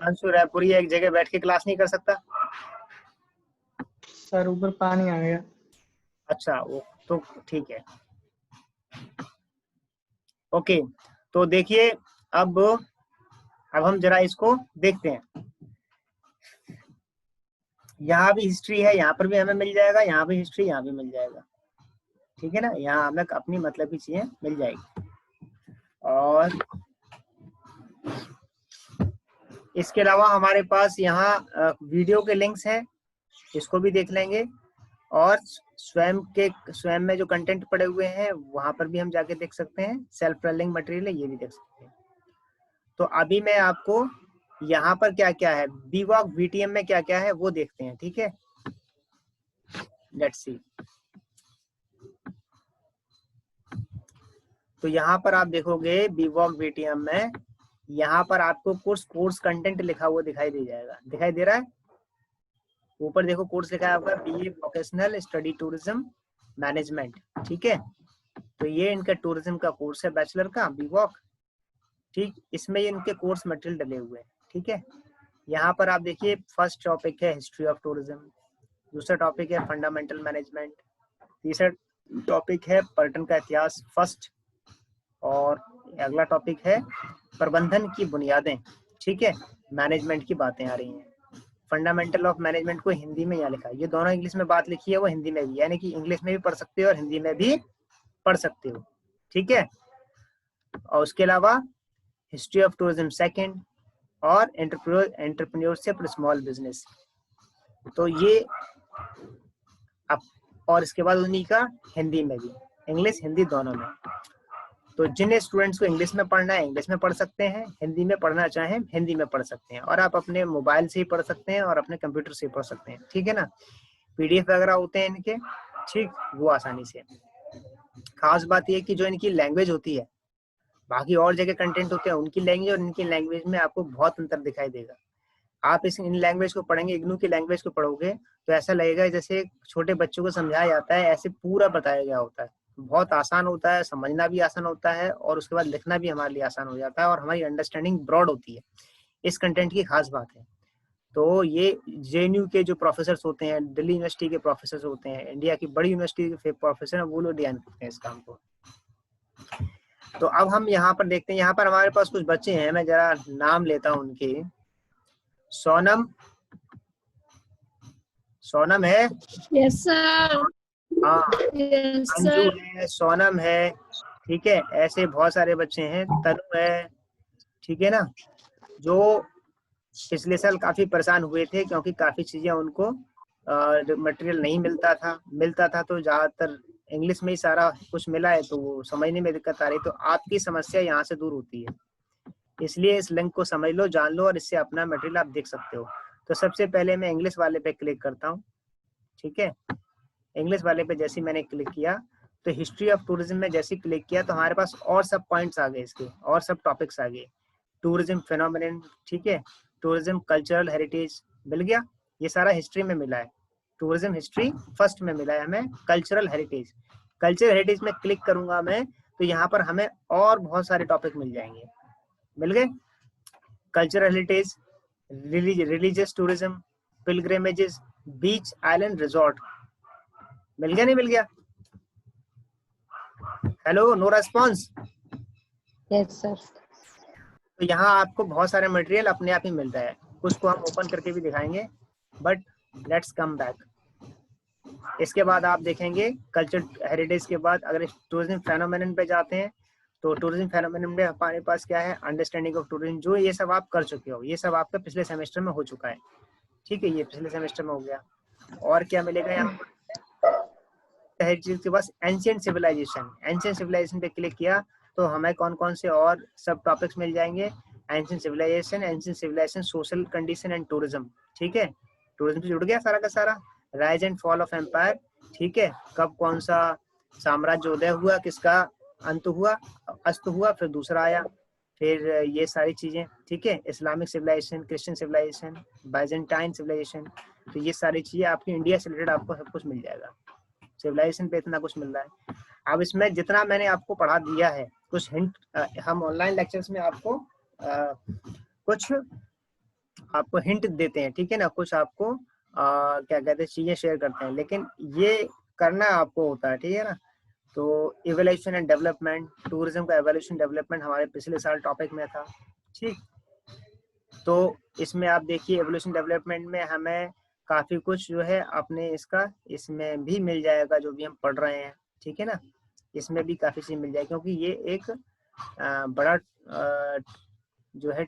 अंशु रायपुरी एक जगह बैठ के क्लास नहीं कर सकता? सर ऊपर पानी आ गया। अच्छा, वो तो ठीक है। ओके, तो देखिए अब हम जरा इसको देखते हैं। यहाँ भी हिस्ट्री है, यहाँ पर भी हमें मिल जाएगा, यहाँ भी हिस्ट्री, यहाँ भी मिल जाएगा, ठीक है ना। यहाँ हमें अपनी मतलब की चीजें मिल जाएगी। और इसके अलावा हमारे पास यहाँ वीडियो के लिंक्स हैं, इसको भी देख लेंगे। और स्वयं में जो कंटेंट पड़े हुए हैं वहां पर भी हम जाके देख सकते हैं। सेल्फ लर्निंग मटेरियल है, ये भी देख सकते हैं। तो अभी मैं आपको यहाँ पर क्या क्या है, बीवॉक वीटीएम में क्या क्या है वो देखते हैं, ठीक है। Let's see. तो यहाँ पर आप देखोगे बीवॉक वीटीएम में, यहाँ पर आपको कोर्स कंटेंट लिखा हुआ दिखाई दे जाएगा, दिखाई दे रहा है। ऊपर देखो कोर्स लिखा है आपका BA vocational study tourism management, ठीक है। तो ये इनका टूरिज्म का कोर्स है, बैचलर का बीवॉक, ठीक। इसमें इनके कोर्स मटेरियल डले हुए हैं, ठीक है। यहाँ पर आप देखिए फर्स्ट टॉपिक है हिस्ट्री ऑफ टूरिज्म, दूसरा टॉपिक है फंडामेंटल मैनेजमेंट, तीसरा टॉपिक है पर्यटन का इतिहास फर्स्ट, और अगला टॉपिक है प्रबंधन की बुनियादें, ठीक है। मैनेजमेंट की बातें आ रही हैं। फंडामेंटल ऑफ मैनेजमेंट को हिंदी में यहाँ लिखा है, ये दोनों इंग्लिश में बात लिखी है, वो हिंदी में भी, यानी कि इंग्लिश में भी पढ़ सकते हो और हिंदी में भी पढ़ सकते हो, ठीक है। और उसके अलावा हिस्ट्री ऑफ टूरिज्म सेकंड और एंटरप्रेन्योरशिप स्मॉल बिजनेस, तो ये अब, और इसके बाद उन्हीं का हिंदी में भी, इंग्लिश हिंदी दोनों में। तो जिन स्टूडेंट्स को इंग्लिश में पढ़ना है इंग्लिश में पढ़ सकते हैं, हिंदी में पढ़ना चाहें हिंदी में पढ़ सकते हैं, और आप अपने मोबाइल से ही पढ़ सकते हैं और अपने कंप्यूटर से ही पढ़ सकते हैं, ठीक है ना। पीडीएफ वगैरह होते हैं इनके, ठीक, वो आसानी से। खास बात यह कि जो इनकी लैंग्वेज होती है, बाकी और जगह कंटेंट होते हैं उनकी लैंग्वेज और इनकी लैंग्वेज में आपको बहुत अंतर दिखाई देगा। आप इन लैंग्वेज को पढ़ेंगे, इग्नू की लैंग्वेज को पढ़ोगे तो ऐसा लगेगा जैसे छोटे बच्चों को समझाया जाता है, ऐसे पूरा बताया गया होता है। बहुत आसान होता है, समझना भी आसान होता है, और उसके बाद लिखना भी हमारे लिए आसान हो जाता है, और हमारी अंडरस्टैंडिंग ब्रॉड होती है। इस कंटेंट की खास बात है। तो ये जेएनयू के जो प्रोफेसर होते हैं, दिल्ली यूनिवर्सिटी के प्रोफेसर होते हैं, इंडिया की बड़ी यूनिवर्सिटी के प्रोफेसर हैं, वो लोग ध्यान रखते हैं इस काम को। तो अब हम यहाँ पर देखते हैं, यहाँ पर हमारे पास कुछ बच्चे हैं, मैं जरा नाम लेता हूँ उनके। सोनम, सोनम है? Yes sir. हाँ, यस अंजू सर। है, सोनम है, ठीक है। ऐसे बहुत सारे बच्चे हैं, तनु है, ठीक है ना, जो पिछले साल काफी परेशान हुए थे क्योंकि काफी चीजें उनको मटेरियल नहीं मिलता था तो ज्यादातर इंग्लिश में ही सारा कुछ मिला है, तो वो समझने में दिक्कत आ रही। तो आपकी समस्या यहाँ से दूर होती है, इसलिए इस लिंक को समझ लो, जान लो, और इससे अपना मटेरियल आप देख सकते हो। तो सबसे पहले मैं इंग्लिश वाले पे क्लिक करता हूँ, ठीक है। इंग्लिश वाले पे जैसे मैंने क्लिक किया तो हिस्ट्री ऑफ टूरिज्म में जैसे क्लिक किया तो हमारे पास और सब पॉइंट्स आ गए, इसके और सब टॉपिक्स आ गए। टूरिज्म फेनोमेनन, ठीक है, टूरिज्म कल्चरल हेरिटेज मिल गया, ये सारा हिस्ट्री में मिला है। टूरिज्म हिस्ट्री फर्स्ट में मिला है हमें। कल्चरल हेरिटेज, कल्चरल हेरिटेज में क्लिक करूंगा मैं तो यहाँ पर हमें और बहुत सारे टॉपिक मिल जाएंगे, मिल गए। Cultural heritage, religious tourism, pilgrimages, beach island resort, मिल गया नहीं मिल गया? Hello, no response? Yes sir. तो यहाँ आपको बहुत सारे मटेरियल अपने आप ही मिल रहा है, कुछ को हम ओपन करके भी दिखाएंगे, बट लेट्स कम बैक। इसके बाद आप देखेंगे कल्चर हेरिटेज के बाद अगर टूरिज्म फेनोमेनन पे जाते हैं तो टूरिज्म फेनोमेनन में हमारे पास क्या है, अंडरस्टैंडिंग ऑफ टूरिज्म, जो ये सब आप कर चुके हो, ये सब आपका पिछले सेमेस्टर में हो चुका है, ठीक है, ये पिछले सेमेस्टर में हो गया। और क्या मिलेगा यहाँ पर हेरिटेज के पास? एंशिएंट सिविलाइजेशन, एंशिएंट सिविलाइजेशन पे क्लिक किया तो हमें कौन कौन से और सब टॉपिक्स मिल जाएंगे। Ancient civilisation, social condition and tourism, ठीक है, टूरिज्म से जुड़ गया सारा का सारा। Rise and fall of empire, ठीक है, कब कौन सा साम्राज्य उदय हुआ, किसका अंत हुआ, अस्त हुआ, फिर दूसरा आया, फिर ये सारी चीजें, ठीक है। Islamic civilisation, Christian civilisation, Byzantine civilisation, तो ये सारी चीजें आपकी इंडिया से रिलेटेड आपको सब कुछ मिल जाएगा। सिविलाइजेशन पे इतना कुछ मिल रहा है। अब इसमें जितना मैंने आपको पढ़ा दिया है, कुछ हिंट हम ऑनलाइन लेक्चर्स में आपको कुछ आपको हिंट देते हैं, ठीक है ना, कुछ आपको क्या कहते हैं चीजें शेयर करते हैं, लेकिन ये करना आपको होता है, ठीक है ना। तो इवोल्यूशन एंड डेवलपमेंट, टूरिज्म का इवोल्यूशन डेवलपमेंट हमारे पिछले साल टॉपिक में था, ठीक। तो इसमें आप देखिए एवोल्यूशन डेवलपमेंट में हमें काफी कुछ जो है अपने इसका इसमें भी मिल जाएगा जो भी हम पढ़ रहे हैं, ठीक है ना। इसमें भी काफी चीज मिल जाएगी क्योंकि ये एक बड़ा जो है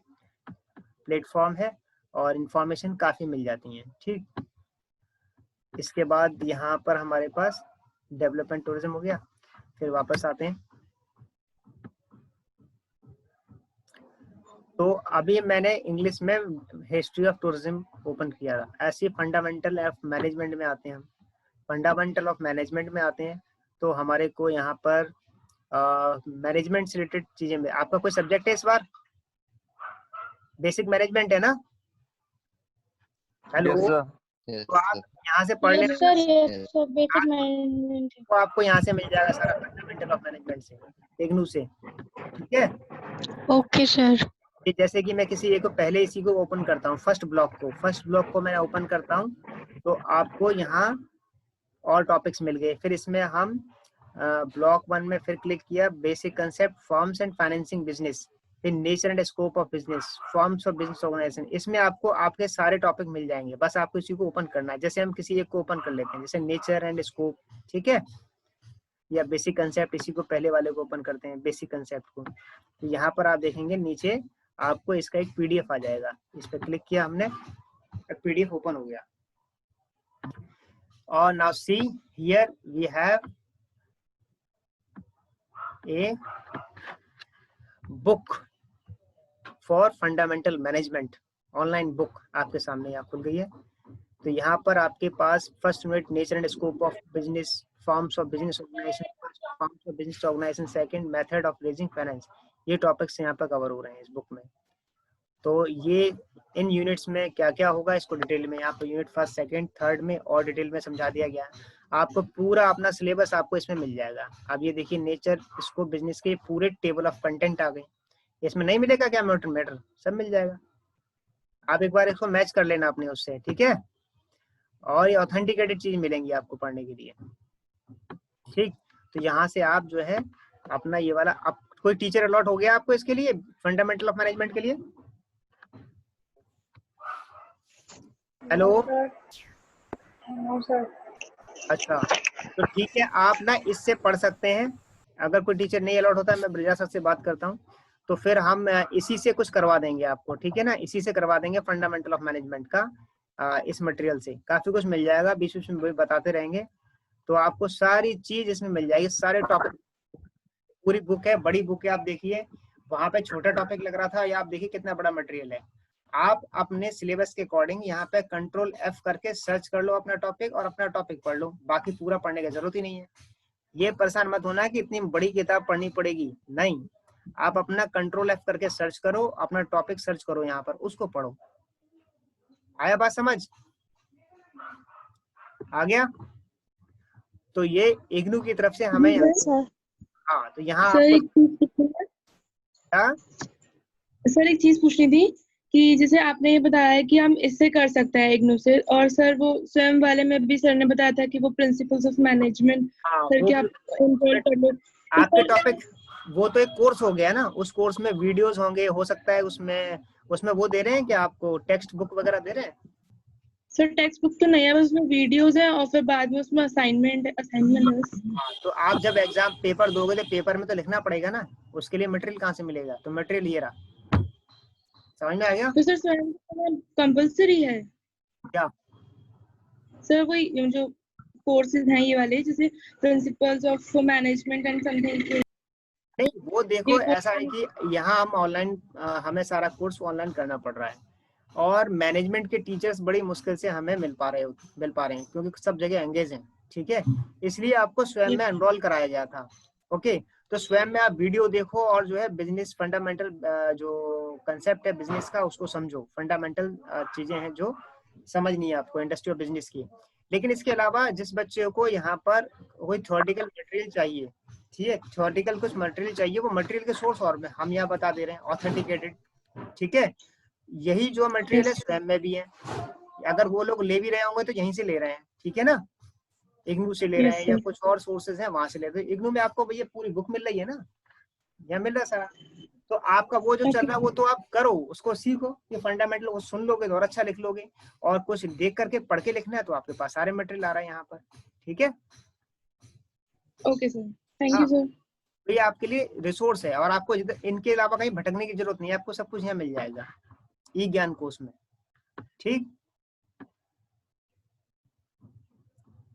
प्लेटफॉर्म है और इंफॉर्मेशन काफी मिल जाती है, ठीक। इसके बाद यहाँ पर हमारे पास डेवलपमेंट टूरिज्म हो गया। फिर वापस आते हैं, तो अभी मैंने इंग्लिश में हिस्ट्री ऑफ टूरिज्म ओपन किया था। ऐसे फंडामेंटल ऑफ मैनेजमेंट में आते हैं हम, फंडामेंटल ऑफ मैनेजमेंट में आते हैं तो हमारे को यहाँ पर मैनेजमेंट से रिलेटेड चीजें में आपका कोई सब्जेक्ट है इस बार? बेसिक मैनेजमेंट है ना? हेलो, तो आप यहाँ से पढ़ लेना, बेसिक मैनेजमेंट तो आपको यहाँ से मिल जाएगा सारा फंडामेंटल ऑफ मैनेजमेंट से, इग्नू से, ठीक है। Okay sir. जैसे कि मैं किसी एक को पहले इसी को ओपन करता हूँ, फर्स्ट ब्लॉक को मैं ओपन करता हूँ, तो आपको यहाँ और टॉपिक्स मिल गए। फिर इसमें हम ब्लॉक 1 में फिर क्लिक किया, basic concept, forms and financing business, फिर nature and scope of business, forms of business organisation. इसमें आपको आपके सारे टॉपिक मिल जाएंगे, बस आपको इसी को ओपन करना है। जैसे हम किसी एक को ओपन कर लेते हैं, जैसे नेचर एंड स्कोप, ठीक है, या बेसिक कंसेप्ट, इसी को पहले वाले को ओपन करते हैं, बेसिक कंसेप्ट को। तो यहाँ पर आप देखेंगे नीचे आपको इसका एक पीडीएफ आ जाएगा, इस पर क्लिक किया हमने, पीडीएफ ओपन हो गया। और now see here we have a book for fundamental management, online book आपके सामने यहाँ खुल गई है। तो यहाँ पर आपके पास first unit nature and scope of business, forms of business organisation, second method of raising finance, ये टॉपिक्स यहाँ पर कवर हो रहे हैं इस बुक में। तो ये इन यूनिट्स में क्या क्या होगा इसको डिटेल में यहाँ per unit first, second, third में और डिटेल में समझा दिया गया है। आपको पूरा अपना सिलेबस आपको इसमें मिल जाएगा। अब ये देखिए नेचर स्कोप बिजनेस के पूरे टेबल ऑफ कंटेंट आ गए, इसमें नहीं मिलेगा क्या मैटर, सब मिल जाएगा। आप एक बार इसको मैच कर लेना अपने उससे, ठीक है। और ये ऑथेंटिकेटेड चीज मिलेंगी आपको पढ़ने के लिए, ठीक। तो यहाँ से आप जो है अपना ये वाला, अब कोई टीचर अलॉट हो गया आपको इसके लिए, फंडामेंटल ऑफ मैनेजमेंट के लिए? Hello sir. अच्छा, तो ठीक है, आप ना इससे पढ़ सकते हैं। अगर कोई टीचर नहीं अलॉट होता है, मैं ब्रिजा सर से बात करता हूँ, तो फिर हम इसी से कुछ करवा देंगे आपको, ठीक है ना। इसी से करवा देंगे फंडामेंटल ऑफ मैनेजमेंट का, इस मटेरियल से काफी कुछ मिल जाएगा, बीच बीच में बताते रहेंगे। तो आपको सारी चीज इसमें मिल जाएगी, सारे टॉपिक, पूरी बुक है, बड़ी बुक है। आप देखिए वहां पे छोटा टॉपिक लग रहा था, या आप देखिए कितना बड़ा मटेरियल है। आप अपने सिलेबस के अकॉर्डिंग यहाँ पे कंट्रोल F करके सर्च कर लो अपना टॉपिक और अपना टॉपिक पढ़ लो, बाकी पूरा पढ़ने की जरूरत ही नहीं है। ये परेशान मत होना कि इतनी बड़ी किताब पढ़नी पड़ेगी, नहीं। आप अपना कंट्रोल F करके सर्च करो, अपना टॉपिक सर्च करो, यहाँ पर उसको पढ़ो। आया बात समझ? आ गया? तो ये इग्नू की तरफ से हमें हाँ, तो यहाँ सर एक चीज पूछनी थी कि जैसे आपने ये बताया कि हम इससे कर सकते हैं इग्नू से, और सर वो स्वयं वाले में भी सर ने बताया था कि वो प्रिंसिपल्स ऑफ मैनेजमेंट करके आप इंटरव्यू कर लो। आपके टॉपिक वो तो एक कोर्स हो गया ना, उस कोर्स में वीडियोस होंगे, हो सकता है उसमें वो दे रहे हैं कि आपको टेक्स्ट बुक वगैरह दे रहे हैं? सर टेक्स्ट बुक तो नहीं है, बस उसमें वीडियोस हैं और फिर बाद में उसमें असाइनमेंट है। तो आप जब एग्जाम पेपर दोगे तो पेपर में तो लिखना पड़ेगा ना, उसके लिए मटेरियल कहाँ से मिलेगा? तो मटेरियल ये रहा, समझ में आ गया? तो सर स्वयं कंपल्सरी है क्या सर? कोई जो कोर्सेज हैं ये वाले, जैसे principles of management and something? नहीं, वो देखो ऐसा है कि यहाँ हम ऑनलाइन, हमें सारा कोर्स ऑनलाइन करना पड़ रहा है, और मैनेजमेंट के टीचर्स बड़ी मुश्किल से हमें मिल पा रहे हैं क्योंकि सब जगह एंगेज हैं, ठीक है। इसलिए आपको स्वयं में एनरोल कराया गया था, ओके। तो स्वयं में आप वीडियो देखो और जो है बिजनेस फंडामेंटल जो कंसेप्ट है बिजनेस का उसको समझो, फंडामेंटल चीजें हैं जो समझ नहीं है आपको इंडस्ट्री ऑफ बिजनेस की। लेकिन इसके अलावा जिस बच्चे को यहाँ पर कोई थ्योरेटिकल मटेरियल चाहिए, ठीक है, थ्योरेटिकल कुछ मटेरियल चाहिए, वो मटेरियल के सोर्स और में हम यहाँ बता दे रहे हैं, ऑथेंटिकेटेड, ठीक है। यही जो मटेरियल है स्वयं में भी है, अगर वो लोग ले भी रहे होंगे तो यहीं से ले रहे हैं, ठीक है ना, इग्नू से ले रहे हैं या कुछ और सोर्सेज हैं वहां से ले रहे हैं। इग्नू में आपको भैया पूरी बुक मिल रही है ना, यहाँ मिल रहा है सारा, तो आपका वो जो चल रहा है वो तो आप करो, उसको सीखो, ये फंडामेंटल वो सुन लोगे तो और अच्छा लिख लोगे, और कुछ देख करके पढ़ के लिखना है तो आपके पास सारे मटेरियल आ रहा है यहाँ पर, ठीक है। Okay sir, thank you sir. तो ये आपके लिए रिसोर्स है और आपको इनके अलावा कहीं भटकने की जरूरत नहीं है, आपको सब कुछ यहाँ मिल जाएगा ई ज्ञान कोश में, ठीक।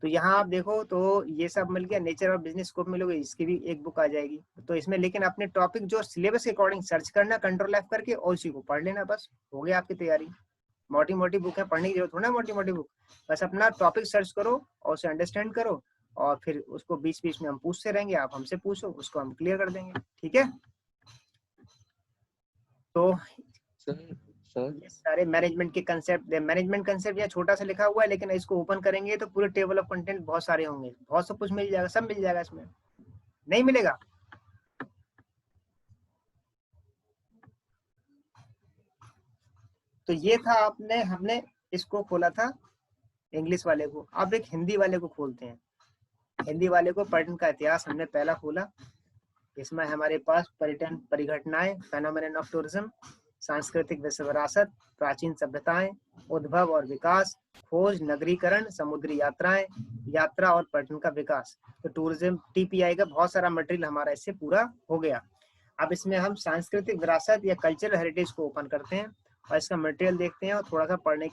तो यहाँ आप देखो तो ये सब मिल गया, नेचर और बिजनेस स्कोप मिलोगे, इसकी भी एक बुक आ जाएगी। तो इसमें लेकिन अपने टॉपिक जो सिलेबस के अकॉर्डिंग सर्च करना, कंट्रोल एफ करके और उसी को पढ़ लेना, बस हो गया आपकी तैयारी। मोटी मोटी बुक है, पढ़ने की जरूरत हो ना मोटी मोटी बुक, बस अपना टॉपिक सर्च करो और उसे अंडरस्टैंड करो, और फिर उसको बीच बीच में हम पूछते रहेंगे, आप हमसे पूछो, उसको हम क्लियर कर देंगे, ठीक है। तो ये सारे मैनेजमेंट के कंसेप्ट, मैनेजमेंट कंसेप्ट यहाँ छोटा सा लिखा हुआ है, लेकिन इसको ओपन करेंगे तो पूरे टेबल ऑफ कंटेंट बहुत सारे होंगे, बहुत सब कुछ मिल जाएगा, सब मिल जाएगा, इसमें नहीं मिलेगा। तो ये था हमने इसको खोला था इंग्लिश वाले को, अब एक हिंदी वाले को खोलते हैं। हिंदी वाले को पर्यटन का इतिहास हमने पहला खोला, इसमें हमारे पास पर्यटन परिघटनाएं, फेनोमेनन ऑफ टूरिज्म, सांस्कृतिक विरासत, प्राचीन सभ्यताएं, उद्भव और विकास, खोज, नगरीकरण, समुद्री यात्राएं, यात्रा और पर्यटन का विकास। तो टूरिज्म टीपीआई का बहुत सारा मटेरियल हमारा इससे पूरा हो गया। अब इसमें हम सांस्कृतिक विरासत या कल्चरल हेरिटेज को ओपन करते हैं और इसका मटेरियल देखते हैं और थोड़ा सा पढ़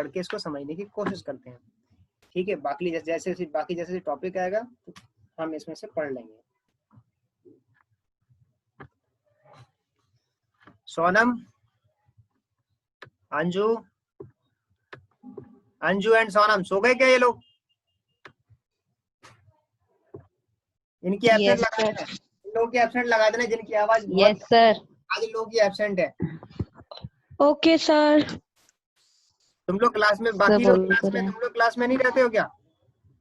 के इसको समझने की कोशिश करते हैं, ठीक है। बाकी जैसे टॉपिक आएगा तो हम इसमें से पढ़ लेंगे। सोनम, अंजू एंड सोनम सो गए क्या ये लोग? इनकी एब्सेंट लगा देना, इन लोगों की एब्सेंट लगा देना जिनकी आवाज बहुत सर आधे लोगों की एब्सेंट है। Okay sir. तुम लोग क्लास में, बाकी लोग क्लास में, तुम लोग क्लास में नहीं रहते हो क्या?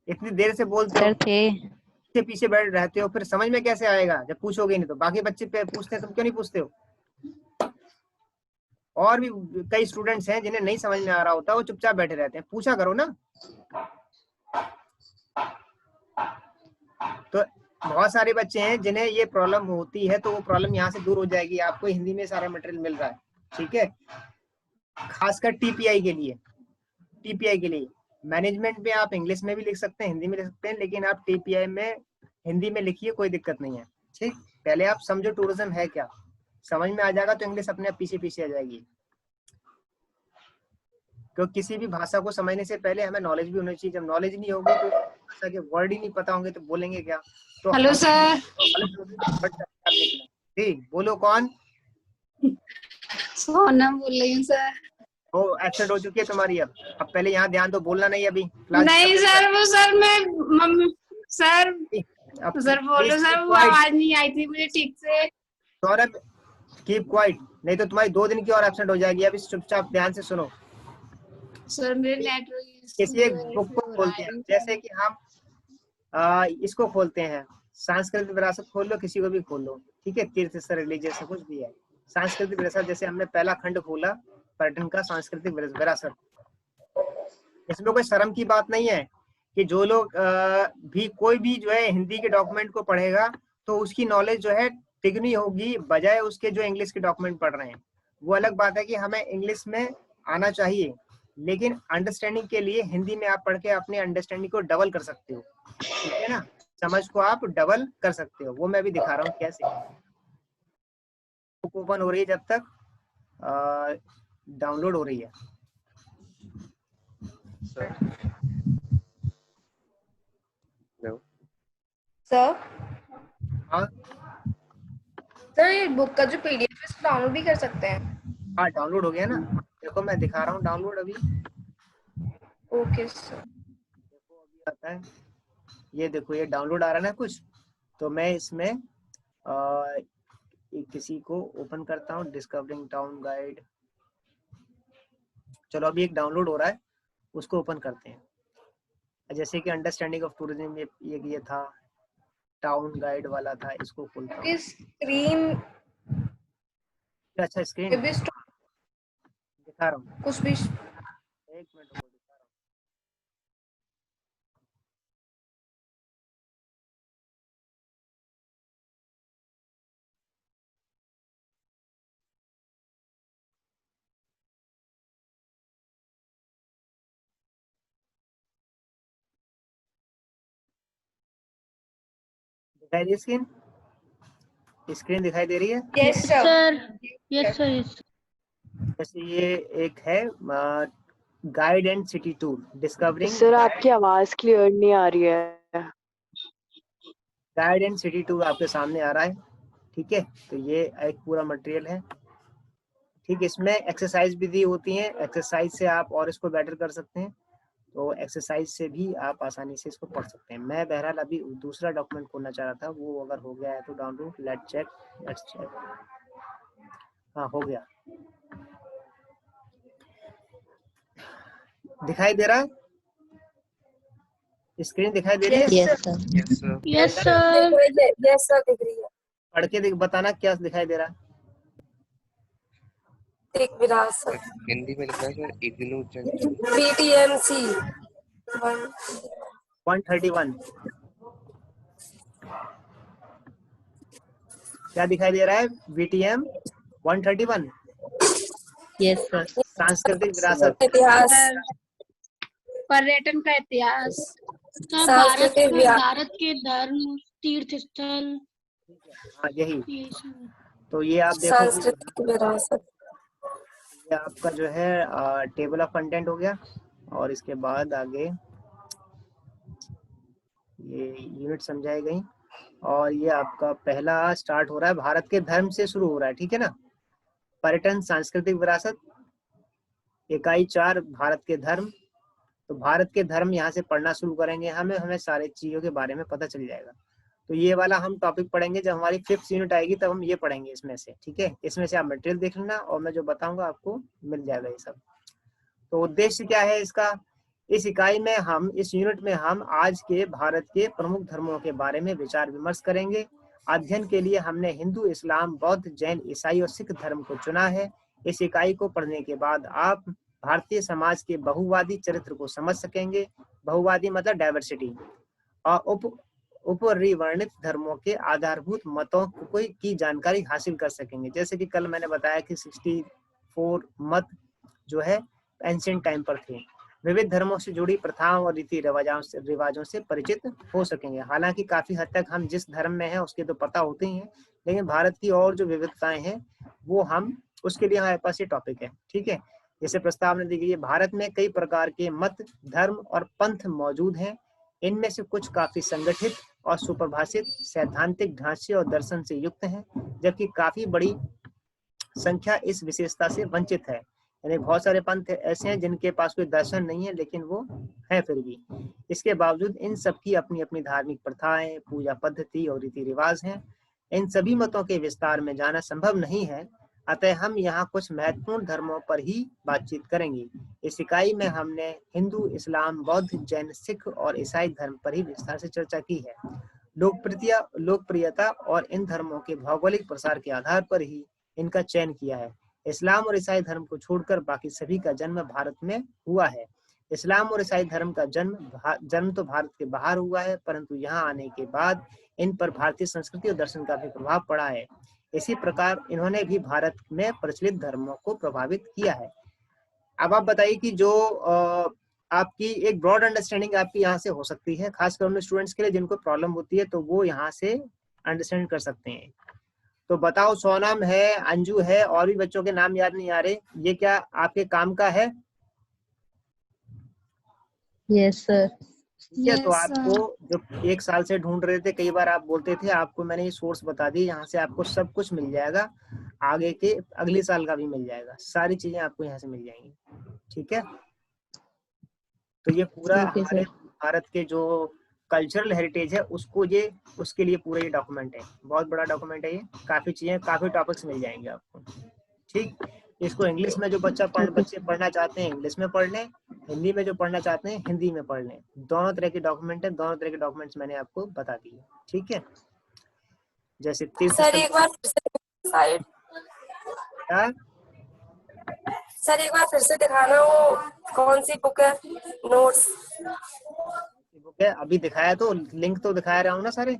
इतनी देर से बोलते हो, पीछे पीछे बैठ रहते हो, फिर समझ में कैसे आएगा जब पूछोगे नहीं तो? बाकी बच्चे पूछते हैं, तुम क्यों नहीं पूछते हो? और भी कई स्टूडेंट्स हैं जिन्हें नहीं समझ में आ रहा होता, वो चुपचाप बैठे रहते हैं, पूछा करो ना। तो बहुत सारे बच्चे हैं जिन्हें ये प्रॉब्लम होती है, तो वो प्रॉब्लम यहाँ से दूर हो जाएगी, आपको हिंदी में सारा मटेरियल मिल रहा है, ठीक है। खासकर टीपीआई के लिए मैनेजमेंट में आप इंग्लिश में भी लिख सकते हैं, हिंदी में लिख सकते हैं, लेकिन आप टीपीआई में हिंदी में लिखिए, कोई दिक्कत नहीं है, ठीक। पहले आप समझो टूरिज्म है क्या, समझ में आ जाएगा तो इंग्लिश अपने आप पीछे पीछे आ जाएगी। क्योंकि किसी भी भाषा को समझने से पहले हमें नॉलेज भी होनी चाहिए, जब नॉलेज नहीं होगी तो भाषा के वर्ड ही नहीं पता होंगे तो बोलेंगे क्या। तो हेलो सर, ठीक, बोलो कौन? सोनम बोल रही हूँ सर। वो एब्सेंट हो चुकी है तुम्हारी, अब पहले यहाँ ध्यान तो बोलना नहीं अभी नहीं सर, वो सर मैं मम्मी सर बोलो सर, वो आवाज नहीं आई थी मुझे ठीक से। सौरभ कीप क्वाइट, नहीं तो तुम्हारी 2 दिन की और एब्सेंट हो जाएगी। अभी चुपचाप ध्यान से सुनो सर, मेरे नेटवर्क किसी एक बुक को खोलते हैं, जैसे कि हम इसको खोलते हैं, सांस्कृतिक विरासत खोल लो, किसी को भी खोल लो, ठीक है, तीर्थ स्थल, रिलीजियस कुछ भी है। सांस्कृतिक विरासत, जैसे हमने पहला खंड खोला पर्यटन का सांस्कृतिक विरासत, इसमें कोई शर्म की बात नहीं है कि जो लोग भी कोई भी जो है हिंदी के डॉक्यूमेंट को पढ़ेगा तो उसकी नॉलेज जो है तिगनी होगी बजाय उसके जो इंग्लिश के डॉक्यूमेंट पढ़ रहे हैं। वो अलग बात है कि हमें इंग्लिश में आना चाहिए, लेकिन अंडरस्टैंडिंग के लिए हिंदी में आप पढ़ के अपने अंडरस्टैंडिंग को डबल कर सकते हो, ठीक है ना, समझ को आप डबल कर सकते हो। वो मैं भी दिखा रहा हूँ कैसे। बुक ओपन हो रही है जब तक डाउनलोड हो रही है। सर हाँ सर, ये बुक का जो पीडीएफ है इसको डाउनलोड भी कर सकते हैं? हाँ डाउनलोड हो गया ना, देखो मैं दिखा रहा हूँ डाउनलोड अभी। Okay sir. देखो अभी आता है, ये देखो ये डाउनलोड आ रहा है ना कुछ, तो मैं इसमें किसी को ओपन करता हूँ, डिस्कवरिंग टाउन गाइड। चलो अभी एक डाउनलोड हो रहा है, उसको ओपन करते हैं। जैसे कि अंडरस्टैंडिंग ऑफ टूरिज्म, ये था टाउन गाइड वाला था, इसको खोलता हूँ। स्क्रीन, अच्छा स्क्रीन, दिखा रहा हूँ, कुछ भी। 1 मिनट रुको, दिखा रहा हूँ। दिखाई दी स्क्रीन? स्क्रीन दिखाई दे रही है? Yes sir. Yes sir. जैसे ये एक है guide and city tour discovering. Sir आपकी आवाज क्लियर नहीं आ रही है। गाइड एंड सिटी टूर आपके सामने आ रहा है, ठीक है। तो ये एक पूरा मटेरियल है, ठीक। इसमें एक्सरसाइज भी दी होती है, एक्सरसाइज से आप और इसको बेटर कर सकते हैं। तो एक्सरसाइज से भी आप आसानी से इसको पढ़ सकते हैं। मैं बहरहाल अभी दूसरा डॉक्यूमेंट खोलना चाह रहा था, वो अगर हो गया है तो डाउनलोड, लेट्स चेक। हाँ हो गया। दिखाई दे रहा है? स्क्रीन दिखाई दे रही है? Yes sir. Yes sir. Yes sir दिख रही है। पढ़ के बताना क्या दिखाई दे रहा है। एक विरासत हिंदी में लिखा है सर, इग्नू बीटीएमसी 131 क्या दिखाई दे रहा है? BTM 131 yes sir. सांस्कृतिक विरासत, इतिहास, पर्यटन का इतिहास, सांस्कृतिक भारत के धर्म तीर्थ स्थल। हाँ यही। तो ये आप देखो, सांस्कृतिक विरासत। ये आपका जो है टेबल ऑफ कंटेंट हो गया। और इसके बाद आगे ये यूनिट समझाई गई। और ये आपका पहला स्टार्ट हो रहा है, भारत के धर्म से शुरू हो रहा है, ठीक है ना। पर्यटन सांस्कृतिक विरासत, इकाई 4 भारत के धर्म। तो भारत के धर्म यहाँ से पढ़ना शुरू करेंगे, हमें सारे चीजों के बारे में पता चल जाएगा। तो ये वाला हम टॉपिक पढ़ेंगे जब हमारी 5th यूनिट आएगी, तब हम ये पढ़ेंगे इसमें से, ठीक है। इसमें से आप मटेरियल देख लेना और मैं जो बताऊंगा आपको मिल जाएगा ये सब। तो उद्देश्य क्या है इसका? इस इकाई में हम, इस यूनिट में हम आज के भारत के प्रमुख धर्मों के बारे में विचार विमर्श करेंगे। अध्ययन के लिए हमने हिंदू, इस्लाम, बौद्ध, जैन, ईसाई और सिख धर्म को चुना है। इस इकाई को पढ़ने के बाद आप भारतीय समाज के बहुवादी चरित्र को समझ सकेंगे। बहुवादी मतलब डाइवर्सिटी। और उपरिवर्णित धर्मों के आधारभूत मतों की जानकारी हासिल कर सकेंगे। जैसे कि कल मैंने बताया कि 64 मत जो है एंशिएंट टाइम पर थे। विविध धर्मों से जुड़ी प्रथाओं और रीति रिवाजों से परिचित हो सकेंगे। हालांकि काफी हद तक हम जिस धर्म में हैं उसके तो पता होते ही हैं, लेकिन भारत की और जो विविधताएं हैं वो हम, उसके लिए हमारे पास ये टॉपिक है, ठीक है। जैसे प्रस्तावना दी गई है, भारत में कई प्रकार के मत, धर्म और पंथ मौजूद हैं। इनमें से कुछ काफी संगठित और सुपरिभाषित सैद्धांतिक ढांचे और दर्शन से युक्त हैं, जबकि काफी बड़ी संख्या इस विशेषता से वंचित है। यानी बहुत सारे पंथ ऐसे हैं जिनके पास कोई दर्शन नहीं है, लेकिन वो है फिर भी। इसके बावजूद इन सबकी अपनी अपनी धार्मिक प्रथाएं, पूजा पद्धति और रीति रिवाज हैं। इन सभी मतों के विस्तार में जाना संभव नहीं है, अतः हम यहाँ कुछ महत्वपूर्ण धर्मों पर ही बातचीत करेंगे। इस इकाई में हमने हिंदू, इस्लाम, बौद्ध, जैन, सिख और ईसाई धर्म पर ही विस्तार से चर्चा की है। लोकप्रियता और इन धर्मों के भौगोलिक प्रसार के आधार पर ही इनका चयन किया है। इस्लाम और ईसाई धर्म को छोड़कर बाकी सभी का जन्म भारत में हुआ है। इस्लाम और ईसाई धर्म का जन्म तो भारत के बाहर हुआ है, परंतु यहाँ आने के बाद इन पर भारतीय संस्कृति और दर्शन का भी प्रभाव पड़ा है। इसी प्रकार इन्होंने भी भारत में प्रचलित धर्मों को प्रभावित किया है। अब आप बताइए कि जो आपकी एक ब्रॉड अंडरस्टैंडिंग आपकी यहाँ से हो सकती है, खासकर उन स्टूडेंट्स के लिए जिनको प्रॉब्लम होती है, तो वो यहाँ से अंडरस्टैंड कर सकते हैं। तो बताओ, सोनम है, अंजू है, और भी बच्चों के नाम याद नहीं आ रहे, ये क्या आपके काम का है? Yes sir. ठीक है। तो आपको जो 1 साल से ढूंढ रहे थे, कई बार आप बोलते थे, आपको मैंने ये सोर्स बता दी, यहाँ से आपको सब कुछ मिल जाएगा। आगे के अगले साल का भी मिल जाएगा, सारी चीजें आपको यहाँ से मिल जाएंगी, ठीक है। तो ये पूरा हमारे भारत के जो कल्चरल हेरिटेज है उसको, ये उसके लिए पूरा ये डॉक्यूमेंट है, बहुत बड़ा डॉक्यूमेंट है ये। काफी चीजें, काफी टॉपिक्स मिल जाएंगे आपको, ठीक। इसको इंग्लिश में जो बच्चे पढ़ना चाहते हैं इंग्लिश में पढ़ लें, हिंदी में जो पढ़ना चाहते हैं हिंदी में पढ़ लें। दोनों तरह के डॉक्यूमेंट है, दोनों तरह के डॉक्यूमेंट्स मैंने आपको बता दिए, ठीक है। जैसे सर एक बार साइड सर एक बार फिर से दिखाना, वो कौन सी बुक है? नोट्स बुक है, अभी दिखाया तो, लिंक तो दिखा रहा हूँ ना सारे।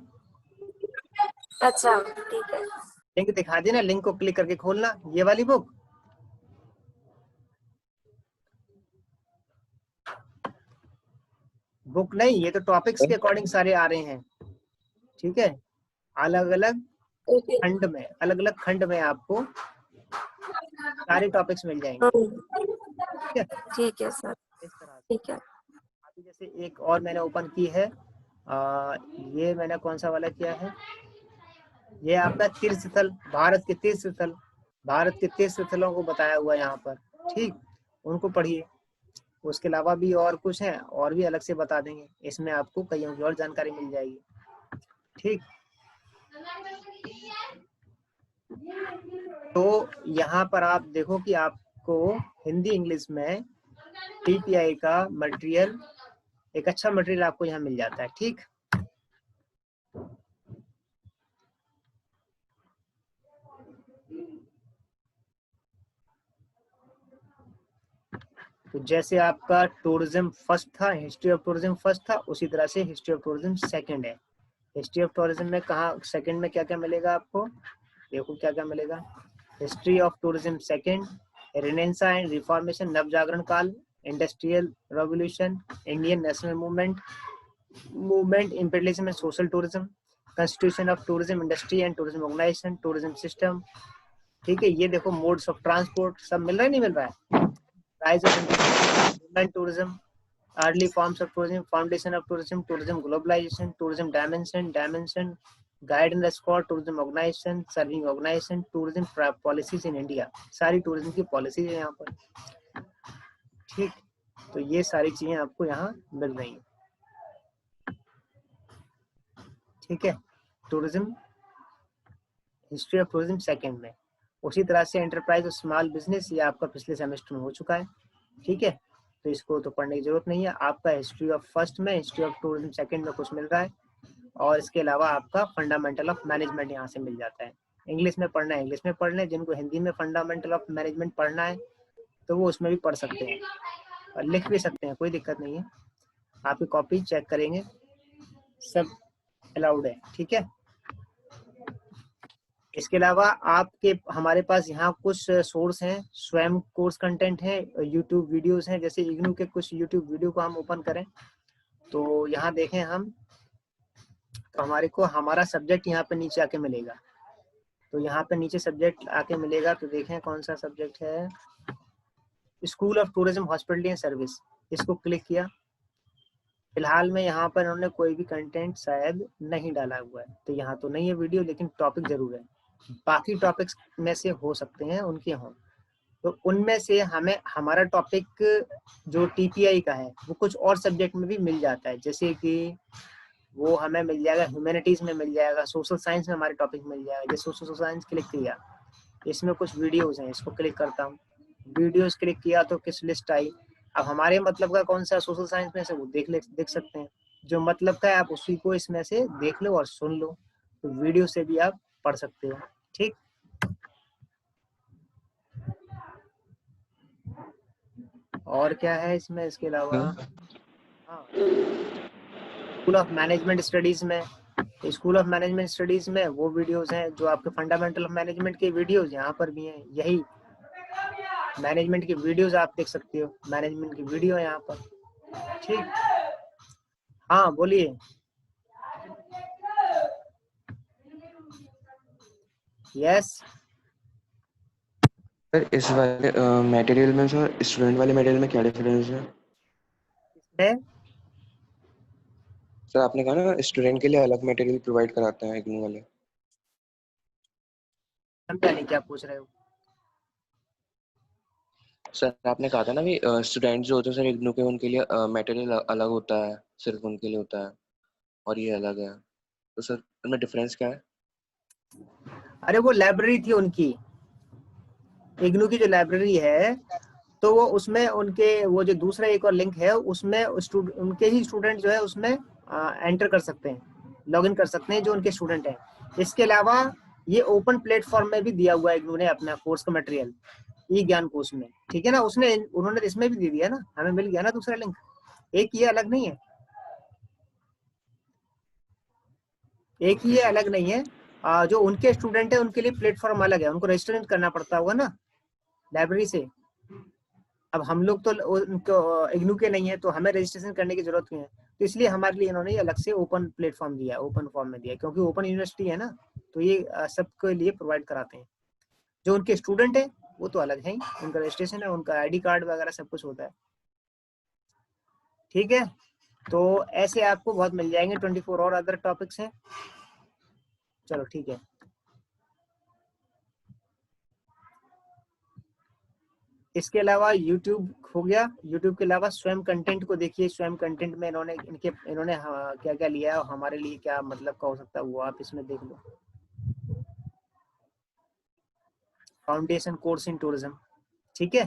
अच्छा ठीक है। लिंक दिखा दी ना, लिंक को क्लिक करके खोलना, ये वाली बुक। बुक नहीं, ये तो टॉपिक्स के अकॉर्डिंग सारे आ रहे हैं, ठीक है। अलग अलग खंड में, अलग अलग खंड में आपको सारे टॉपिक्स मिल जाएंगे, ठीक है। ठीक है सर, इस तरह से ठीक है। अभी जैसे एक और मैंने ओपन की है, ये मैंने कौन सा वाला किया है, ये आपका तीर्थ स्थल, भारत के तीर्थ स्थल, भारत के तीर्थ स्थलों को बताया हुआ है यहाँ पर, ठीक, उनको पढ़िए। उसके अलावा भी और कुछ है, और भी अलग से बता देंगे, इसमें आपको कईयों की और जानकारी मिल जाएगी, ठीक। तो यहाँ पर आप देखो कि आपको हिंदी इंग्लिश में टीपीआई का मटेरियल, एक अच्छा मटेरियल आपको यहाँ मिल जाता है, ठीक। तो जैसे आपका टूरिज्म फर्स्ट था, हिस्ट्री ऑफ टूरिज्म फर्स्ट था, उसी तरह से हिस्ट्री ऑफ टूरिज्म सेकंड है। हिस्ट्री ऑफ टूरिज्म में कहाँ सेकंड में क्या क्या मिलेगा आपको, देखो क्या क्या मिलेगा। History of tourism second, renaissance and reformation, नवजागरण काल, industrial revolution, Indian national movement, imperialism and social tourism, constitution of tourism industry and tourism organization, tourism system, ठीक है। ये देखो मोड्स ऑफ ट्रांसपोर्ट, सब मिल रहा है नहीं मिल रहा है। Rise of Indian tourism, early forms of tourism, foundation of tourism, tourism globalisation, tourism dimension, guide and escort, tourism organisation, serving organisation, tourism policies in India, सारी टूरिज्म की पॉलिसीज है यहाँ पर, ठीक। तो ये सारी चीजें आपको यहाँ मिल रही हैं, ठीक है। Tourism, history of tourism second में। उसी तरह से एंटरप्राइज और स्मॉल बिजनेस, ये आपका पिछले सेमेस्टर में हो चुका है, ठीक है। तो इसको तो पढ़ने की जरूरत नहीं है। आपका हिस्ट्री ऑफ फर्स्ट में, हिस्ट्री ऑफ टूरिज्म सेकंड में कुछ मिल रहा है, और इसके अलावा आपका फंडामेंटल ऑफ मैनेजमेंट यहाँ से मिल जाता है। इंग्लिश में पढ़ना है इंग्लिश में पढ़ लें, जिनको हिंदी में फंडामेंटल ऑफ मैनेजमेंट पढ़ना है तो वो उसमें भी पढ़ सकते हैं और लिख भी सकते हैं, कोई दिक्कत नहीं है। आपकी कॉपी चेक करेंगे, सब अलाउड है, ठीक है। इसके अलावा आपके हमारे पास यहाँ कुछ सोर्स हैं, स्वयं कोर्स कंटेंट है, यूट्यूब वीडियोस हैं। जैसे इग्नू के कुछ यूट्यूब वीडियो को हम ओपन करें तो यहाँ देखें हम, तो हमारे को हमारा सब्जेक्ट यहाँ पे नीचे आके मिलेगा। तो यहाँ पे नीचे सब्जेक्ट आके मिलेगा, तो देखें कौन सा सब्जेक्ट है, school of tourism hospitality and service, इसको क्लिक किया। फिलहाल में यहाँ पर उन्होंने कोई भी कंटेंट शायद नहीं डाला हुआ है, तो यहाँ तो नहीं है वीडियो, लेकिन टॉपिक जरूर है। बाकी टॉपिक्स में से हो सकते हैं उनके हों, तो उनमें से हमें हमारा टॉपिक जो टीपीआई का है वो कुछ और सब्जेक्ट में भी मिल जाता है। जैसे कि वो हमें मिल जाएगा ह्यूमैनिटीज में मिल जाएगा, सोशल साइंस में हमारे टॉपिक मिल जाएगा। जैसे सोशल साइंस क्लिक किया, इसमें कुछ वीडियोज हैं, इसको क्लिक करता हूँ, वीडियोज क्लिक किया तो किस लिस्ट आई। अब हमारे मतलब का कौन सा सोशल साइंस में से वो देख सकते हैं, जो मतलब का है आप उसी को इसमें से देख लो और सुन लो, तो वीडियो से भी आप पढ़ सकते हो, ठीक। और क्या है इसमें इसके अलावा, हाँ, स्कूल ऑफ मैनेजमेंट स्टडीज में, स्कूल ऑफ मैनेजमेंट स्टडीज में वो वीडियोस हैं जो आपके फंडामेंटल ऑफ मैनेजमेंट के वीडियोस यहाँ पर भी हैं। यही मैनेजमेंट की वीडियोस आप देख सकते हो, मैनेजमेंट की वीडियो यहाँ पर, ठीक। हाँ बोलिए। यस सर इस वाले मटेरियल में सर स्टूडेंट वाले मटेरियल में क्या डिफरेंस है? सर आपने कहा ना स्टूडेंट के लिए अलग मटेरियल प्रोवाइड कराते हैं इग्नू वाले। समझा नहीं क्या पूछ रहे हो? सर आपने कहा था ना कि स्टूडेंट जो होते हैं सर इग्नू के, उनके लिए मटेरियल अलग होता है, सिर्फ उनके लिए होता है, और ये अलग है, तो सर उनमें डिफरेंस क्या है? अरे वो लाइब्रेरी थी उनकी, इग्नू की जो लाइब्रेरी है, तो वो उसमें उनके वो जो दूसरा एक और लिंक है उसमें उनके ही स्टूडेंट जो है उसमें एंटर कर सकते हैं, लॉगिन कर सकते हैं जो उनके स्टूडेंट हैं। इसके अलावा ये ओपन प्लेटफॉर्म में भी दिया हुआ है इग्नू ने अपना कोर्स का मटेरियल, ई ज्ञान कोश में, ठीक है ना। उन्होंने इसमें भी दे दिया ना, हमें मिल गया ना दूसरा लिंक, एक ये अलग नहीं है, एक ही ये अलग नहीं है। जो उनके स्टूडेंट है उनके लिए प्लेटफॉर्म अलग है, उनको रजिस्टर करना पड़ता होगा ना लाइब्रेरी से। अब हम लोग तो उनको इग्नू के नहीं है, तो हमें रजिस्ट्रेशन करने की जरूरत नहीं है, तो इसलिए हमारे लिए इन्होंने अलग से ओपन प्लेटफॉर्म दिया, ओपन फॉर्म में दिया, क्योंकि ओपन यूनिवर्सिटी है ना, तो ये सबके लिए प्रोवाइड कराते हैं। जो उनके स्टूडेंट है वो तो अलग है ही, उनका रजिस्ट्रेशन है, उनका आईडी कार्ड वगैरह सब कुछ होता है, ठीक है। तो ऐसे आपको बहुत मिल जाएंगे, 24 और अदर टॉपिक्स हैं। चलो ठीक है। इसके अलावा YouTube हो गया, YouTube के अलावा स्वयं कंटेंट को देखिए, स्वयं कंटेंट में इन्होंने क्या क्या लिया है और हमारे लिए क्या मतलब का हो सकता है वो आप इसमें देख लो। फाउंडेशन कोर्स इन टूरिज्म, ठीक है,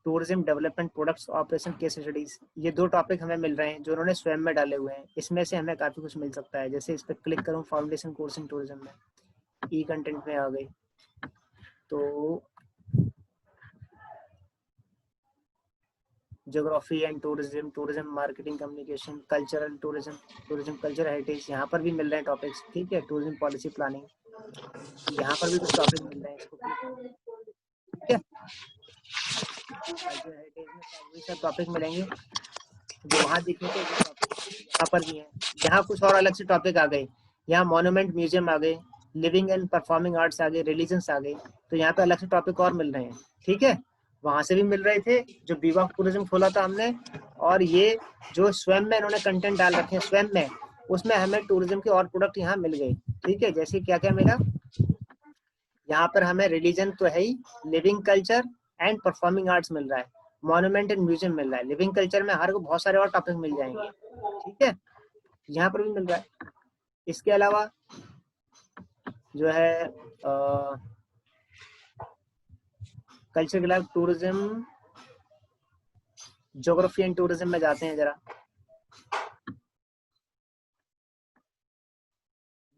tourism development products operation case studies, ये 2 टॉपिक हमें मिल रहे हैं जो उन्होंने स्वयं में डाले हुए हैं। इसमें से हमें काफी कुछ मिल सकता है, जैसे इस पर क्लिक करूँ फाउंडेशन कोर्स इन टूरिज्म में, ई कंटेंट में आ गई, तो geography and tourism, tourism marketing communication, cultural tourism, tourism culture heritage, यहाँ पर भी मिल रहे हैं टॉपिक्स, ठीक है। टूरिज्म पॉलिसी प्लानिंग, यहाँ पर भी कुछ टॉपिक मिल रहे हैं, इसको ठीक है। कल्चर हेरिटेज में वही सब टॉपिक मिलेंगे जो वहाँ दिखे थे, यहाँ पर भी हैं। यहाँ कुछ और अलग से टॉपिक आ गए, यहाँ मॉन्यूमेंट म्यूजियम आ गए, लिविंग एंड परफॉर्मिंग आर्ट्स आ गए, रिलीजन्स आ गए, तो यहाँ पे अलग से टॉपिक और मिल रहे हैं, ठीक है। वहां से भी मिल रहे थे जो बीवॉक टूरिज्म खोला था हमने, और ये जो स्वयं में इन्होंने कंटेंट डाल रखे हैं स्वयं में, उसमें हमें टूरिज्म के और प्रोडक्ट यहाँ मिल गए, ठीक है। जैसे क्या क्या मिला, यहाँ पर हमें रिलीजन तो है ही, living culture and performing arts मिल रहा है, मॉन्यूमेंट एंड म्यूजियम मिल रहा है, लिविंग कल्चर में हर को बहुत सारे और टॉपिक मिल जाएंगे, ठीक है, यहाँ पर भी मिल रहा है। इसके अलावा जो है कल्चर के अलावा टूरिज्म, ज्योग्राफी एंड टूरिज्म में जाते हैं जरा,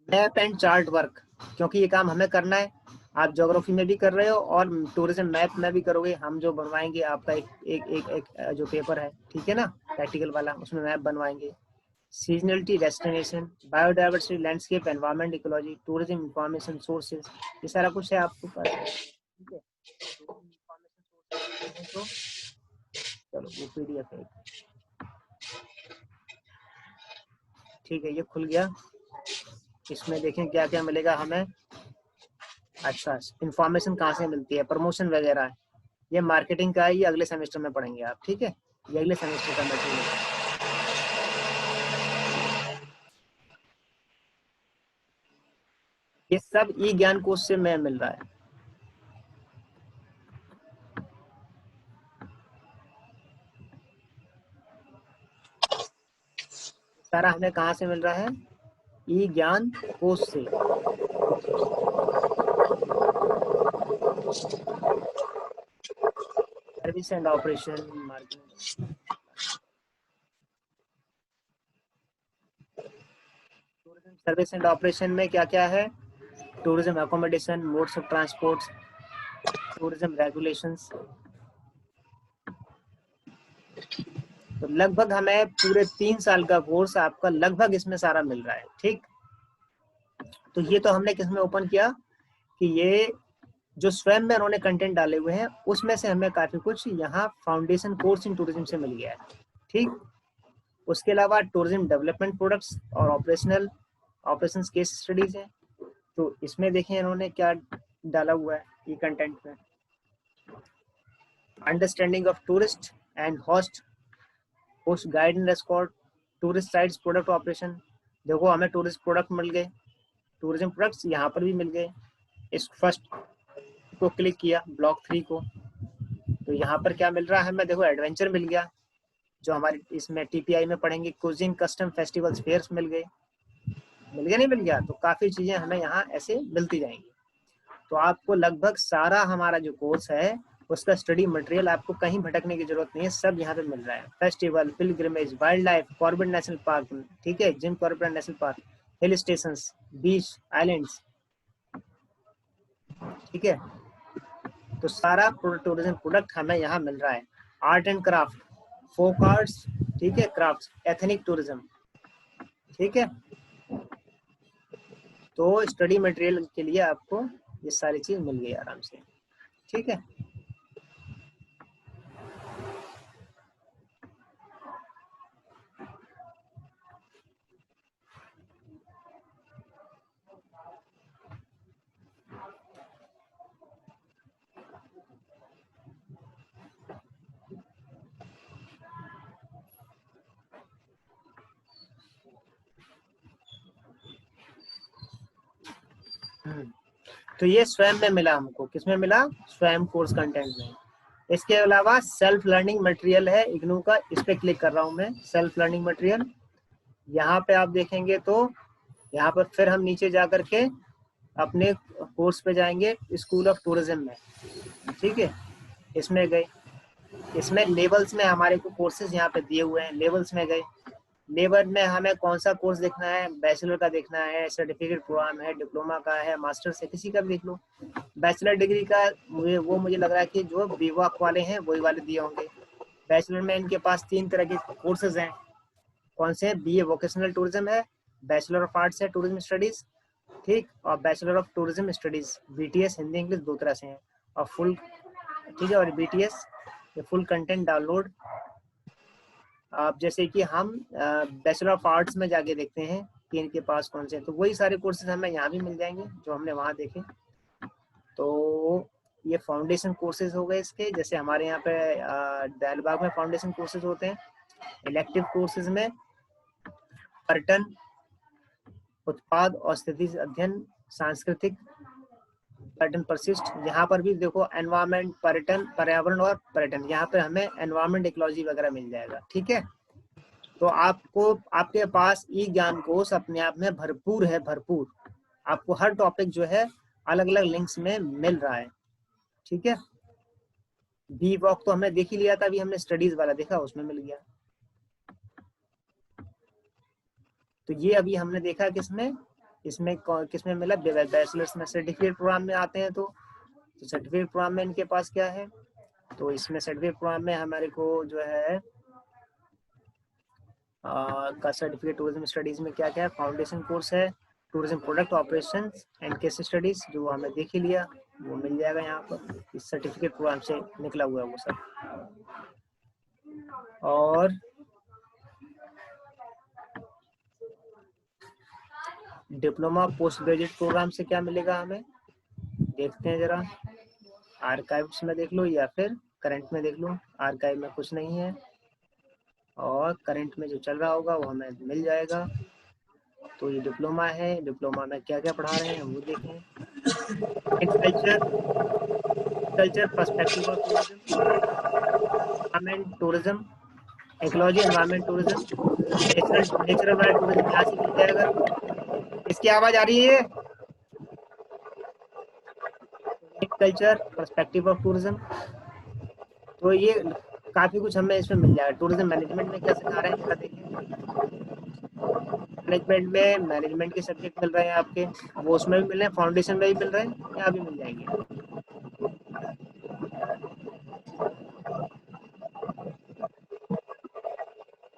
मैप एंड चार्ट वर्क, क्योंकि ये काम हमें करना है, आप ज्योग्राफी में भी कर रहे हो और टूरिज्म मैप में भी करोगे, हम जो बनवाएंगे आपका एक जो पेपर है, ठीक है ना, प्रैक्टिकल वाला, उसमें मैप बनवाएंगे। Seasonality, destination, biodiversity, landscape, environment, ecology, tourism information sources, ये सारा कुछ है आपको पास, ठीक है। तो चलो वो PDF है, ठीक है, ये खुल गया। इसमें देखें क्या क्या मिलेगा हमें। अच्छा, इंफॉर्मेशन कहाँ से मिलती है, प्रमोशन वगैरह, ये मार्केटिंग का है, ये अगले सेमेस्टर में पढ़ेंगे आप, ठीक है, ये अगले सेमेस्टर का मटेरियल है। ये सब ई ज्ञान कोश से में मिल रहा है। सारा हमें कहाँ से मिल रहा है, ई ज्ञान कोश से। Service and operation, marketing, service and operation में क्या क्या है, tourism accommodation, modes of transport, tourism regulations, तो लगभग हमें पूरे 3 साल का कोर्स आपका लगभग इसमें सारा मिल रहा है, ठीक। तो ये तो हमने किसमें ओपन किया कि ये जो स्वयं में उन्होंने कंटेंट डाले हुए हैं उसमें से हमें काफी कुछ यहाँ फाउंडेशन कोर्स इन टूरिज्म से मिल गया है, ठीक। उसके अलावा टूरिज्म डेवलपमेंट प्रोडक्ट्स और ऑपरेशंस केस स्टडीज है, तो इसमें देखें इन्होंने क्या डाला हुआ है ये कंटेंट में। Understanding of tourist and host guide and escort, tourist sites product operation, देखो हमें टूरिस्ट प्रोडक्ट मिल गए, टूरिज्म प्रोडक्ट्स यहाँ पर भी मिल गए। इस फर्स्ट को क्लिक किया, ब्लॉक 3 को, तो यहाँ पर क्या मिल रहा है हमें, देखो एडवेंचर मिल गया जो हमारे इसमें TPI में पढ़ेंगे, कुजिन, कस्टम, फेस्टिवल्स, फेयर्स मिल गए, नहीं मिल गया, तो काफी चीजें हमें यहाँ ऐसे मिलती जाएंगी। तो आपको लगभग सारा हमारा जो कोर्स है उसका स्टडी मटेरियल आपको कहीं भटकने की जरूरत नहीं है, सब यहाँ पे मिल रहा है। Festival, pilgrimage, wild life, Corbett national park, ठीक है, Jim Corbett national park, hill stations, beach, islands, ठीक है। तो सारा टूरिज्म प्रोडक्ट हमें यहाँ मिल रहा है। Art and craft, folk arts, ठीक है, क्राफ्ट, एथनिक टूरिज्म, ठीक है। तो स्टडी मटेरियल के लिए आपको ये सारी चीज मिल गई आराम से, ठीक है। तो ये स्वयं में मिला हमको, किसमें मिला? स्वयं कोर्स कंटेंट में। इसके अलावा सेल्फ लर्निंग मटेरियल है इग्नू का, इस पे क्लिक कर रहा हूं मैं, सेल्फ लर्निंग मटेरियल। यहाँ पे आप देखेंगे तो यहाँ पर फिर हम नीचे जा करके अपने कोर्स पे जाएंगे, स्कूल ऑफ टूरिज्म में, ठीक है। इसमें गए, इसमें लेवल्स में हमारे को कोर्सेज यहाँ पे दिए हुए हैं, लेवल्स में गए। लेवल में हमें कौन सा कोर्स देखना है, बैचलर का देखना है, सर्टिफिकेट प्रोग्राम है, डिप्लोमा का है, मास्टर्स है, किसी का भी देख लो। बैचलर डिग्री का मुझे लग रहा है कि जो बीवॉक वाले हैं वही वाले दिए होंगे। बैचलर में इनके पास 3 तरह के कोर्सेज हैं, कौन से हैं? बीए वोकेशनल टूरिज्म है, बैचलर ऑफ आर्ट्स है टूरिज्म स्टडीज, ठीक, और bachelor of tourism studies, BTS Hindi English 2 तरह से हैं, और फुल, ठीक है, और बीटीएस ये फुल कंटेंट डाउनलोड। आप जैसे कि हम बैचलर ऑफ आर्ट्स में जाके देखते हैं कि इनके पास कौन से हैं, तो वही सारे कोर्सेज हमें यहाँ भी मिल जाएंगे जो हमने वहाँ देखे। तो ये फाउंडेशन कोर्सेज हो गए इसके, जैसे हमारे यहाँ पे दयालबाग में फाउंडेशन कोर्सेज होते हैं। इलेक्टिव कोर्सेज में पर्यटन, उत्पाद और स्थिति अध्ययन, सांस्कृतिक, पर्यटन परिशिष्ट, यहाँ पर भी देखो एनवायरमेंट, पर्यटन, पर्यावरण और पर्यटन, यहाँ पे हमें एनवायरमेंट इकोलॉजी वगैरह मिल जाएगा, ठीक है। तो आपको, आपके पास ई ज्ञान कोर्स अपने आप में भरपूर है, भरपूर। आपको हर टॉपिक जो है अलग अलग लिंक्स में मिल रहा है, ठीक है। बी वॉक तो हमने देख ही लिया था, अभी हमने स्टडीज वाला देखा, उसमें मिल गया। तो ये अभी हमने देखा किसमें, इसमें किसमें मिला? बैचलर्स में। सर्टिफिकेट प्रोग्राम में आते हैं तो सर्टिफिकेट प्रोग्राम में इनके पास क्या है? तो इसमें सर्टिफिकेट प्रोग्राम में हमारे को जो है का सर्टिफिकेट टूरिज्म स्टडीज में क्या क्या है? फाउंडेशन कोर्स है, tourism product operations and case studies, जो हमें देख ही लिया, वो मिल जाएगा यहाँ पर, इस सर्टिफिकेट प्रोग्राम से निकला हुआ है वो सब। और डिप्लोमा पोस्ट ग्रेजुएट प्रोग्राम से क्या मिलेगा हमें, देखते हैं जरा। आर्काइव्स में देख लो या फिर करंट में देख लो। आर्काइव में कुछ नहीं है, और करंट में जो चल रहा होगा वो हमें मिल जाएगा। तो ये डिप्लोमा है, डिप्लोमा में क्या क्या पढ़ा रहे हैं वो देखें। Culture, perspective of tourism, environment tourism, ecology environment tourism, natural wild tourism यहाँ से मिल जाएगा। इसकी आवाज आ रही है? कल्चर, पर्सपेक्टिव ऑफ टूरिज्म, तो ये काफी कुछ हमें इसमें मिल जाएगा। टूरिज्म मैनेजमेंट में क्या सिखा रहे हैं देखें। मैनेजमेंट में मैनेजमेंट के सब्जेक्ट मिल रहे हैं आपके, वो उसमें भी मिल रहे हैं, फाउंडेशन में भी मिल रहे हैं, यहाँ भी मिल जाएंगे।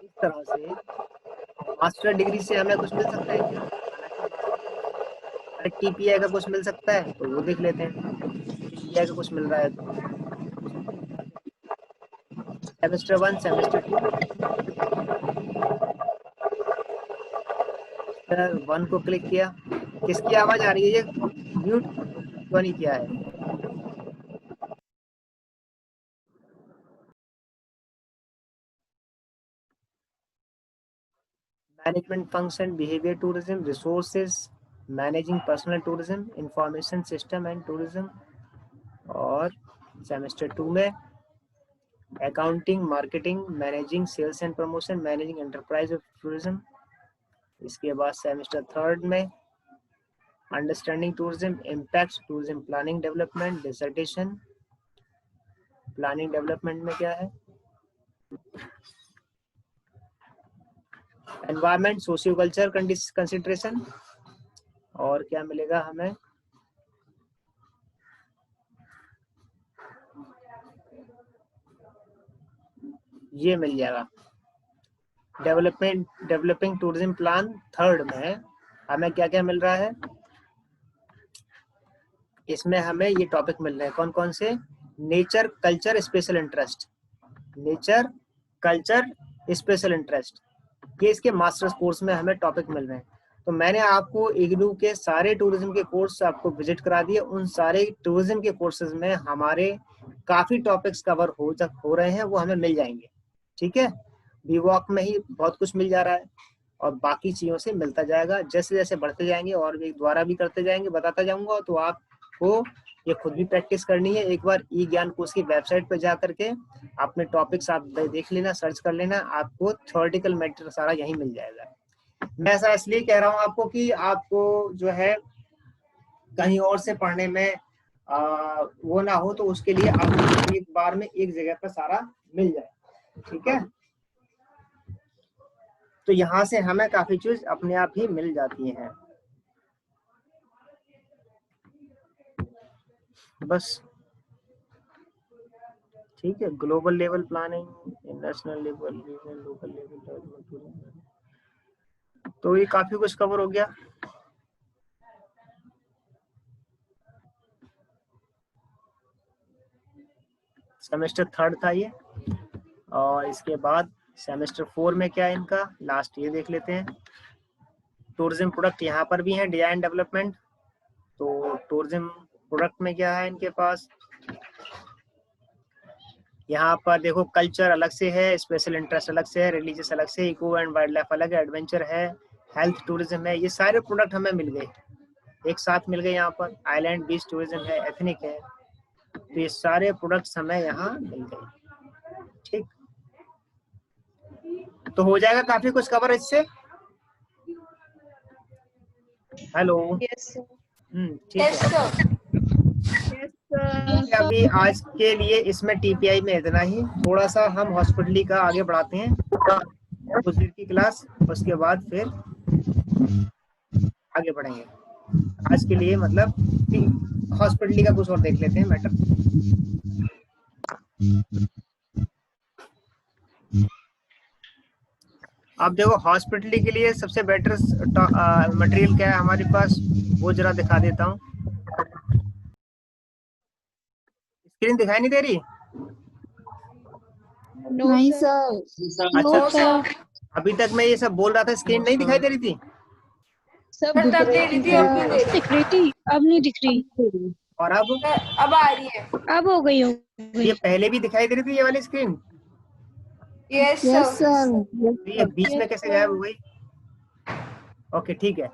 इस तरह से मास्टर डिग्री से हमें कुछ मिल सकता है क्या? टीपीआई का कुछ मिल सकता है तो वो देख लेते हैं, टीपीआई का कुछ मिल रहा है तो। सेमेस्टर 1, सेमेस्टर 2, सेमेस्टर 1 को क्लिक किया। किसकी आवाज आ रही है? ये म्यूट क्यों नहीं किया है? Management function, behaviour tourism, resources, managing personal tourism, information system and tourism, और सेमेस्टर 2 में accounting, marketing, managing sales and promotion, managing enterprise of tourism. इसके बाद सेमेस्टर 3 में understanding tourism, impact tourism, planning development, dissertation. Planning development में क्या है? Environment, socio culture consideration, और क्या मिलेगा हमें? ये मिल जाएगा। डेवलपिंग टूरिज्म प्लान 3rd में हमें क्या क्या मिल रहा है, इसमें हमें ये टॉपिक मिल रहे हैं कौन कौन से, nature culture special interest, nature culture special interest, ये इसके मास्टर्स कोर्स में हमें टॉपिक मिल रहे हैं। तो मैंने आपको इग्नू के सारे टूरिज्म के कोर्स आपको विजिट करा दिए, उन सारे टूरिज्म के कोर्सेज में हमारे काफी टॉपिक्स कवर हो रहे हैं, वो हमें मिल जाएंगे। ठीक है, बीवॉक में ही बहुत कुछ मिल जा रहा है और बाकी चीजों से मिलता जाएगा। जैसे जैसे बढ़ते जाएंगे और भी द्वारा भी करते जाएंगे, बताता जाऊंगा। तो आपको ये खुद भी प्रैक्टिस करनी है। एक बार ई ज्ञान कोर्स की वेबसाइट पर जा करके अपने टॉपिक्स आप देख लेना, सर्च कर लेना, आपको थ्योरेटिकल मैटर सारा यहीं मिल जाएगा। मैं ऐसा इसलिए कह रहा हूँ आपको कि आपको जो है कहीं और से पढ़ने में वो ना हो, तो उसके लिए आपको एक बार में एक जगह पर सारा मिल जाए। ठीक है, तो यहाँ से हमें काफी चीज अपने आप ही मिल जाती हैं। बस ठीक है, global level planning, national level, regional, local level development, तो ये काफी कुछ कवर हो गया। सेमेस्टर 3rd था ये, और इसके बाद सेमेस्टर 4 में क्या है इनका लास्ट, ये देख लेते हैं। टूरिज्म प्रोडक्ट यहाँ पर भी है, डिजाइन डेवलपमेंट। तो टूरिज्म प्रोडक्ट में क्या है इनके पास, यहाँ पर देखो कल्चर अलग से है, स्पेशल इंटरेस्ट अलग से है, रिलीजियस अलग से, इको एंड वाइल्ड लाइफ अलग है, एडवेंचर है, हेल्थ टूरिज्म है। ये सारे प्रोडक्ट हमें मिल गए, एक साथ मिल गए। यहाँ पर आइलैंड बीच टूरिज्म है, एथनिक है, तो ये सारे प्रोडक्ट्स हमें यहाँ मिल गए। ठीक, तो हो जाएगा काफी कुछ कवर इससे। हेलो, ठीक है। अभी आज के लिए इसमें टीपीआई में इतना ही। थोड़ा सा हम हॉस्पिटली का आगे बढ़ाते हैं कुछ देर की क्लास, उसके बाद फिर आगे बढ़ेंगे। आज के लिए मतलब हॉस्पिटली का कुछ और देख लेते हैं मैटर। अब देखो हॉस्पिटली के लिए सबसे बेटर मटेरियल क्या है हमारे पास, वो जरा दिखा देता हूँ। स्क्रीन दिखाई नहीं दे रही? नहीं सर। अच्छा, अभी तक मैं ये सब बोल रहा था, स्क्रीन नहीं दिखाई दे रही थी? सब तब दे रही थी, अब नहीं दे रही। दिख रही थी, अब नहीं दिख रही। और अब आ रही है। अब हो गई ये पहले भी दिखाई दे रही थी ये वाली स्क्रीन? Yes sir. ये बीच में कैसे गायब हो गई? ओके ठीक है।